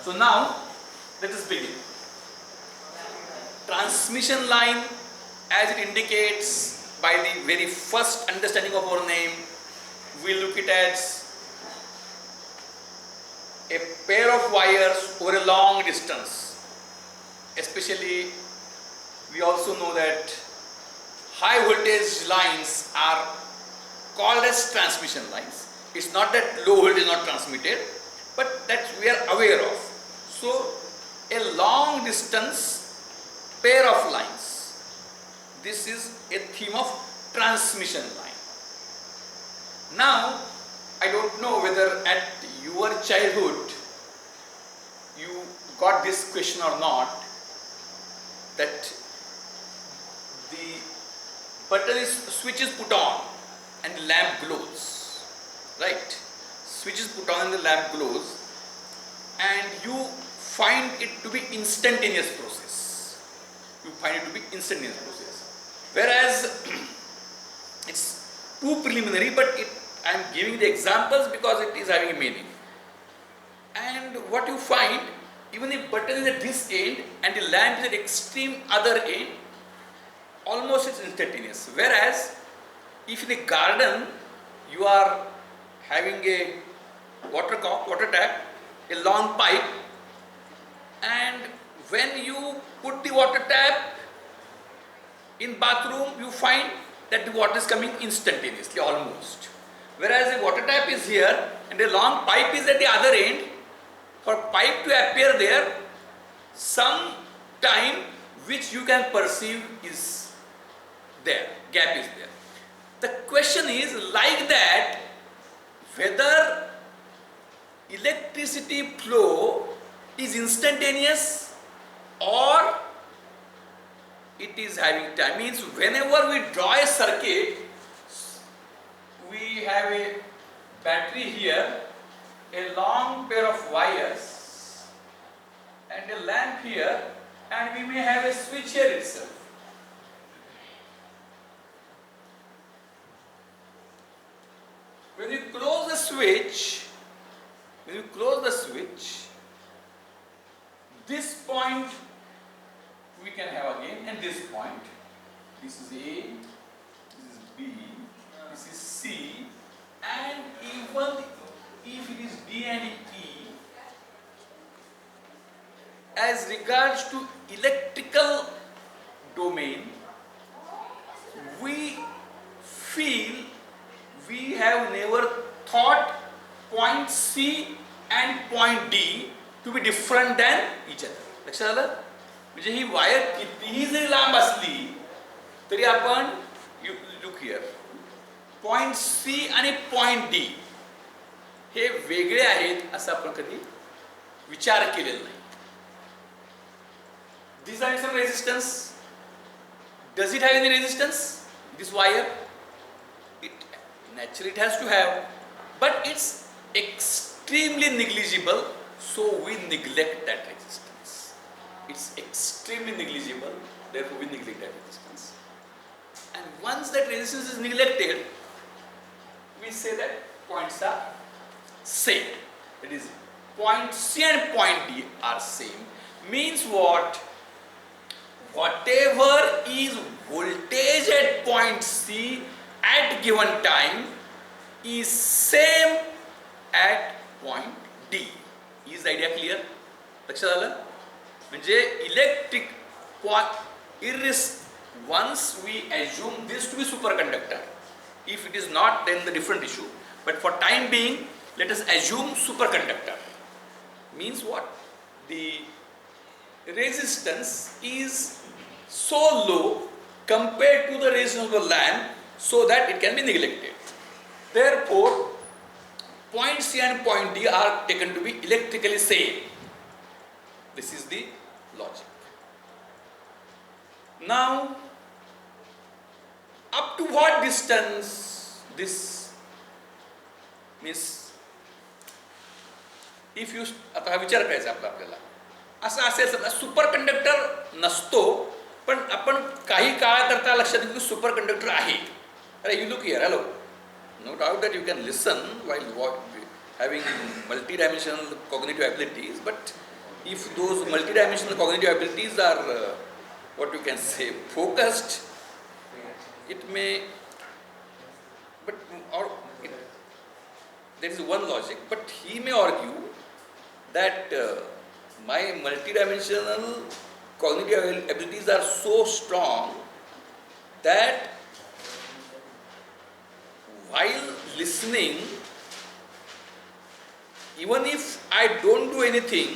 So now let us begin. Transmission line, as it indicates by the very first understanding of our name, we look it as a pair of wires over a long distance. Especially, we also know that high voltage lines are called as transmission lines. It's not that low voltage is not transmitted, but that we are aware of. So, a long distance pair of lines. This is a theme of transmission line. Now, I don't know whether at your childhood you got this question or not, that the switch is put on and the lamp glows, right? Switch is put on and the lamp glows, and you find it to be instantaneous process. You find it to be instantaneous process. Whereas it's too preliminary, but I am giving the examples because it is having a meaning. And what you find, even the button is at this end and the lamp is at extreme other end, almost it's instantaneous. Whereas if in a garden you are having a water tap, a long pipe, and when you put the water tap in bathroom, you find that the water is coming instantaneously almost. Whereas the water tap is here and a long pipe is at the other end. For pipe to appear there, some time which you can perceive is there, gap is there. The question is like that, whether electricity flow is instantaneous or it is having time. Means whenever we draw a circuit, we have a battery here, a long pair of wires and a lamp here, and we may have a switch here itself. When you close the switch, this point we can have again, and this point. This is A, this is B, this is C, and even if it is D and E, as regards to electrical domain, we feel we have never thought point C and point D to be different than each other. लक्षात आलं? म्हणजे ही wire कितीही जरी लांब असली तरी आपण look here, point C आणि पॉइंट डी हे वेगळे आहेत असं आपण कधी विचार केलेला नाही. These are some resistance. Does it have any resistance? This wire? Naturally it has to have, but it's extremely negligible, so we neglect that resistance. It's extremely negligible, therefore we neglect that resistance. And once that resistance is neglected, we say that points are same. That is, point C and point D are same. Means what? Whatever is voltage at point C at given time is same at point D. Is the idea clear? लक्षात आलं? म्हणजे electric once we assume this to be superconductor, if it is not, then the different issue, but for time being let us assume superconductor. Means what? The resistance is so low compared to the resistance of the lamp so that it can be neglected. Therefore, point C and point D are taken to be electrically same. This is the logic. Now, up to what distance this means, if you आता विचार करायचा आपल्याला, असं असेल समजा super conductor नसतो, पण आपण काही काळाकरता लक्षात घेऊ की सुपर कंडक्टर आहे. अरे you look here, hello, no doubt that you can listen while having multi-dimensional cognitive abilities, but if those multi-dimensional cognitive abilities are what you can say focused, it may, but or it, there is one logic, but he may argue that my multi-dimensional cognitive abilities are so strong that while listening, even if I don't do anything,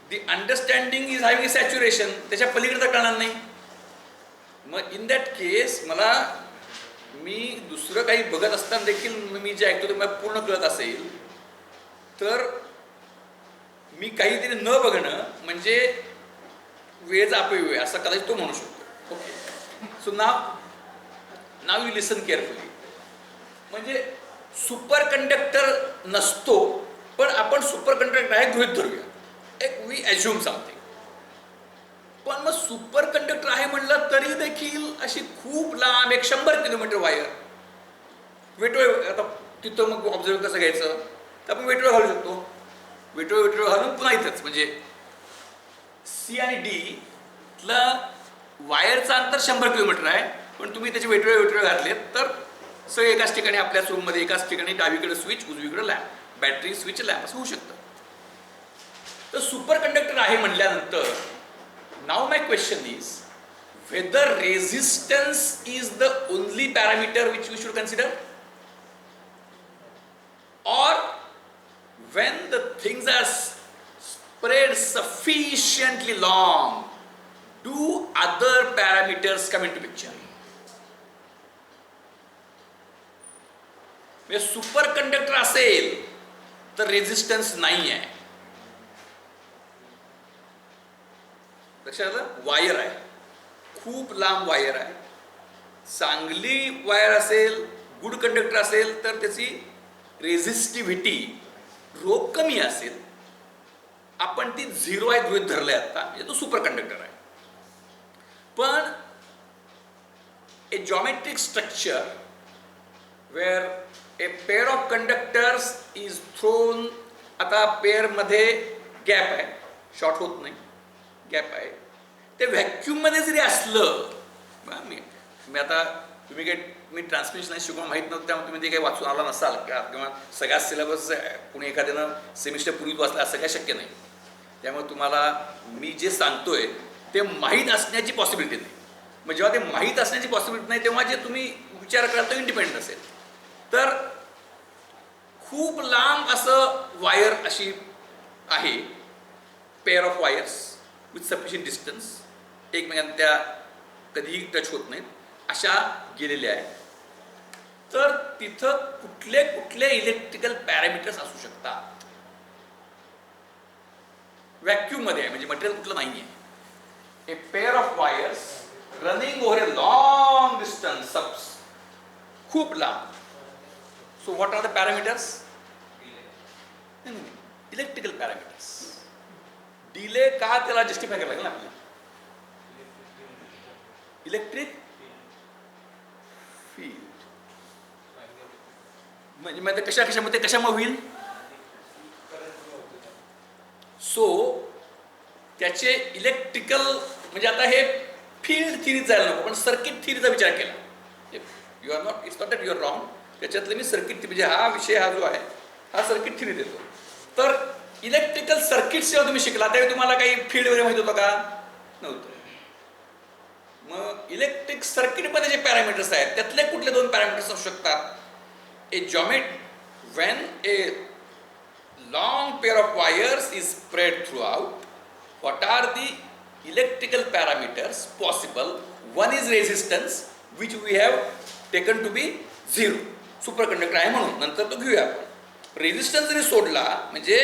the understanding is having a saturation. त्याच्या पलीकडे तर कळणार नाही. मग in that केस मला मी दुसरं काही बघत असताना देखील मी जे ऐकतो ते मला पूर्ण कळत असेल, तर मी काहीतरी न बघणं म्हणजे वेळेचा अपव्यय असं कदाचित तो म्हणू शकतो. Okay, so now you listen carefully. म्हणजे सुपर कंडक्टर नसतो, पण आपण सुपर कंडक्टर आहे गृहीत धरूया. एक वी ॲज्युम समथिंग. पण मग सुपर कंडक्टर आहे म्हटलं तरी देखील अशी खूप लांब 100 किलोमीटर वायर वेटोळ. आता तिथं मग ऑब्झर्व कसं घ्यायचं, तर आपण वेटोळ घालू शकतो. वेटोळ घालून पुन्हा इथंच, म्हणजे सी आणि डी ला वायरचं अंतर 100 किलोमीटर आहे, पण तुम्ही त्याचे वेटोळे घातलेत तर सगळे एकाच ठिकाणी आपल्याच रूममध्ये एकाच ठिकाणी डावीकडे स्विच उजवीकडे लॅम्प, बॅटरी स्विच लॅम्प असं होऊ शकतं. तर सुपर कंडक्टर आहे म्हटल्यानंतर now my question is whether resistance is the only parameter which we should consider, or when the things are spread sufficiently long, do other parameters come into picture? म्हणजे super conductor असेल तर resistance नाही आहे. लक्षात आलं? Wire आहे, खूप लांब वायर आहे. चांगली वायर असेल, गुड कंडक्टर असेल तर त्याची रेझिस्टिव्हिटी रो कमी असेल. आपण ती 0 आहे गृहीत धरले आता, म्हणजे तो सुपर कंडक्टर आहे. पण a geometric structure where a pair of conductors is thrown, आता पेअरमध्ये गॅप आहे, शॉर्ट होत नाही, गॅप आहे. ते व्हॅक्यूममध्ये जरी असलं, मी आता तुम्ही काही मी ट्रान्समिशन शिकवून माहीत नव्हतं त्यामुळे तुम्ही ते काही वाचून आला नसाल किंवा सगळ्या सिलेबस कुणी एखाद्यानं सेमिस्टर पूर्वी वाचला असं काही शक्य नाही. त्यामुळे तुम्हाला मी जे सांगतोय ते माहीत असण्याची पॉसिबिलिटी नाही. मग जेव्हा ते माहीत असण्याची पॉसिबिलिटी नाही तेव्हा जे तुम्ही विचार कराल तो इंडिपेंडंट असेल. तर खूप लांब असं वायर अशी आहे, pair of wires with sufficient distance, एकमेकांना त्या कधीही टच होत नाहीत, अशा गेलेल्या आहेत. तर तिथं कुठले कुठले इलेक्ट्रिकल पॅरामीटर्स असू शकतात? व्हॅक्यूममध्ये आहे, म्हणजे मटेरियल कुठलं नाही आहे. A pair of wires running over a long distance, खूप लांब. So what are the parameters? Electrical parameters. Delay का त्याला जस्टिफाय करायला लागेल आपल्याला? इलेक्ट्रिक फील्ड म्हणजे कशामुळे होईल? सो त्याचे इलेक्ट्रिकल, म्हणजे आता हे फील्ड थिअरीत जायला नको, पण सर्किट थिअरीचा विचार केला. You are not, it's not that you are wrong. त्याच्यातलं मी सर्किट, म्हणजे हा विषय हा जो आहे हा सर्किट थिअरी देतो. तर इलेक्ट्रिकल सर्किट जेव्हा तुम्ही शिकला त्यावेळी तुम्हाला काही फील्ड वगैरे माहित होतं का? नव्हतं. मग इलेक्ट्रिक सर्किटमध्ये जे पॅरामीटर्स आहेत त्यातले कुठले 2 पॅरामीटर्स असू शकतात? ए when a long pair of wires is spread throughout, what are the electrical parameters possible? One is resistance, which we have taken to be 0. Superconductor आहे म्हणून नंतर तो घेऊया आपण. रेझिस्टन्स जरी सोडला म्हणजे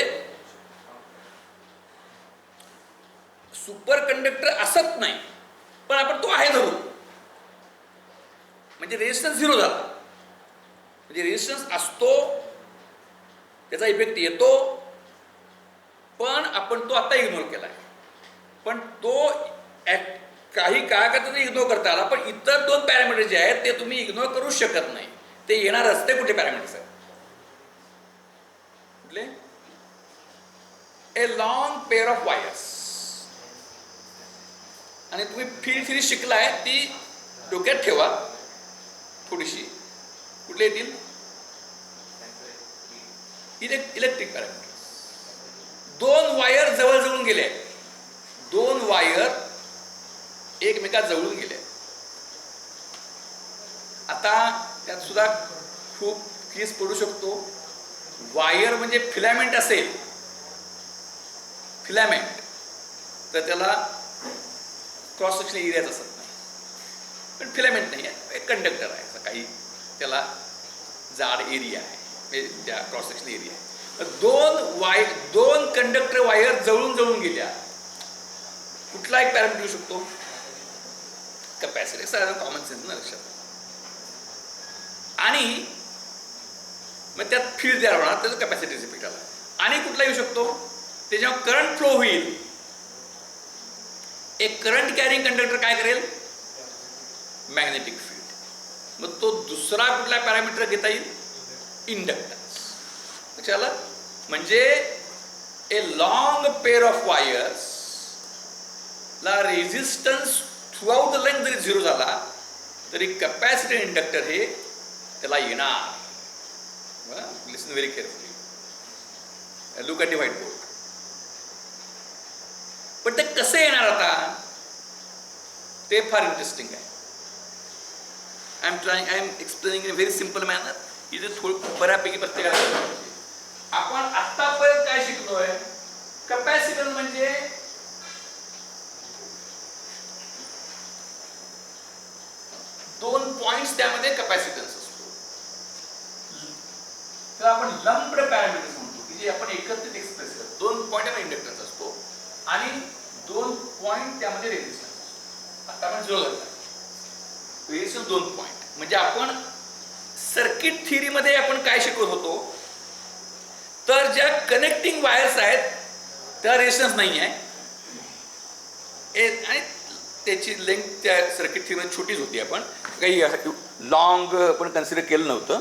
सुपरकंडक्टर असत नाही, पण आपण तो आहे धरू, म्हणजे रेझिस्टन्स 0 झाला. म्हणजे रेझिस्टन्स असतो, त्याचा इफेक्ट येतो, पण आपण तो आता इग्नोर केलाय. पण तो काही काळाकरता इग्नोर करता आला, पण इतर 2 पॅरामीटर जे आहेत ते तुम्ही इग्नोर करू शकत नाही. ते येणार असते कुठले पॅरामीटर्स आहेत? कुठले? ए लॉंग पेअर ऑफ वायर्स. आणि तुम्ही फील्ड थिअरी शिकलाय ती डोक्यात ठेवा थोडीशी. कुठले येतील? Electric parameters. दोन वायर जवळ जवळून गेले, दोन वायर एकमेका जवळून गेले. आता त्यात सुद्धा खूप केस पडू शकतो. वायर म्हणजे फिलामेंट असेल, फिलामेंट, तर त्याला क्रॉस सेक्शन एरियाच असत नाही. पण फिलामेंट नाही आहे, एक कंडक्टर आहे, असं काही त्याला जाड एरिया आहे, त्या क्रॉस सेक्शन एरिया आहे. दोन कंडक्टर वायर जवळून जवळून गेल्या. कुठला एक पॅरामीटर येऊ शकतो? कपॅसिटी. साधारण कॉमन सेन्स ना लक्षात. आणि मग त्यात फील्ड तयार होणार, त्याचा कपॅसिटीचा इफेक्ट आला. आणि कुठला येऊ शकतो? ते जेव्हा करंट फ्लो होईल, एक करंट कॅरिंग कंडक्टर काय करेल? Magnetic field. मग तो दुसरा कुठला पॅरामीटर घेता येईल? इंडक्टन्स. लक्षात? म्हणजे a long pair of wires ला resistance throughout the length जरी झिरो झाला तरी कपॅसिटर इंडक्टर हे त्याला येणार. Listen very carefully, look at the white board. पण ते कसं येणार आता ते फार इंटरेस्टिंग आहे. I am explaining in very simple manner. इथे थोडं बऱ्यापैकी प्रत्येकाला आपण आतापर्यंत काय शिकलोय? कपॅसिटर म्हणजे दोन पॉइंट्स, त्यामध्ये कपॅसिटन्स असतो. तर आपण लंप्ड पॅरामीटर्स म्हणतो की जे आपण एकत्रित एक्सप्रेस करतो. दोन पॉइंटमध्ये इंडक्टन्स असतो आणि दोन पॉइंट त्यामध्ये रेझिस्टन्स असतो. आता आपण जुळवलं रेझिस्टन्स दोन पॉइंट. म्हणजे आपण सर्किट थिअरीमध्ये आपण काय शिकवत होतो? तर ज्या कनेक्टिंग वायर्स आहेत त्या रेझिस्टन्स नाही आहे आणि त्याची लेंथ त्या सर्किट थिअरीमध्ये छोटीच होती. आपण काही लॉंग आपण कन्सिडर केलं नव्हतं.